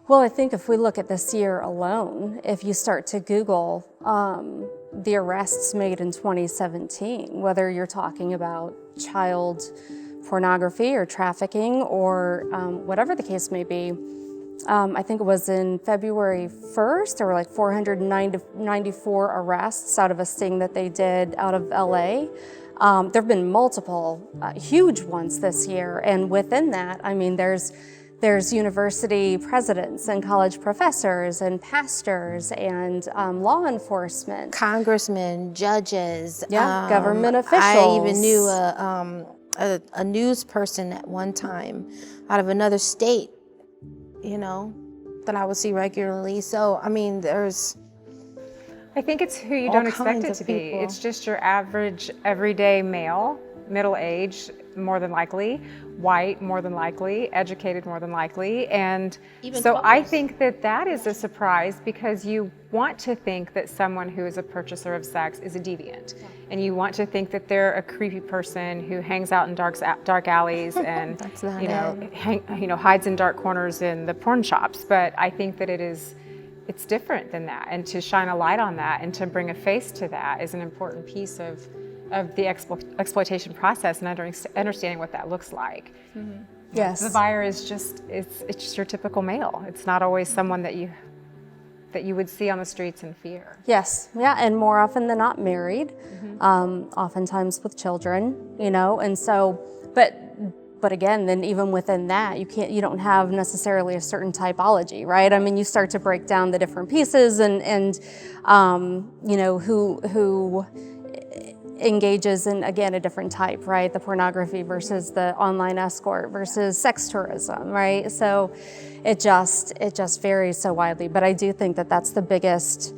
Well, I think if we look at this year alone, if you start to Google the arrests made in 2017, whether you're talking about child pornography or trafficking or whatever the case may be, I think it was in February 1st, there were like 494 arrests out of a sting that they did out of LA. There have been multiple huge ones this year, and within that, I mean, there's university presidents and college professors and pastors and law enforcement. Congressmen, judges. Government officials. I even knew a news person at one time out of another state, you know, that I would see regularly. So, I mean, I think it's who you don't expect it to be. It's just your average, everyday male, middle-aged, more than likely, white, more than likely, educated, more than likely. And so I think that is a surprise, because you want to think that someone who is a purchaser of sex is a deviant. And you want to think that they're a creepy person who hangs out in dark alleys and hides in dark corners in the porn shops. But I think that it's different than that. And to shine a light on that and to bring a face to that is an important piece of the exploitation process and understanding what that looks like. Mm-hmm. Yes. The buyer is it's just your typical male. It's not always someone that you would see on the streets in fear. Yes, yeah, and more often than not married, oftentimes with children, you know, and so, but again, then even within that, you don't have necessarily a certain typology, right? I mean, you start to break down the different pieces and you know, who engages in, again, a different type, right? The pornography versus the online escort versus sex tourism, right? So it just varies so widely. But I do think that that's the biggest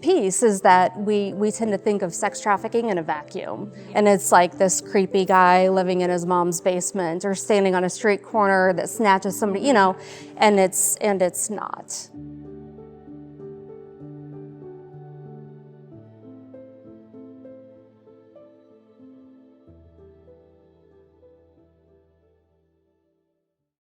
piece, is that we tend to think of sex trafficking in a vacuum. And it's like this creepy guy living in his mom's basement or standing on a street corner that snatches somebody, you know, and it's not.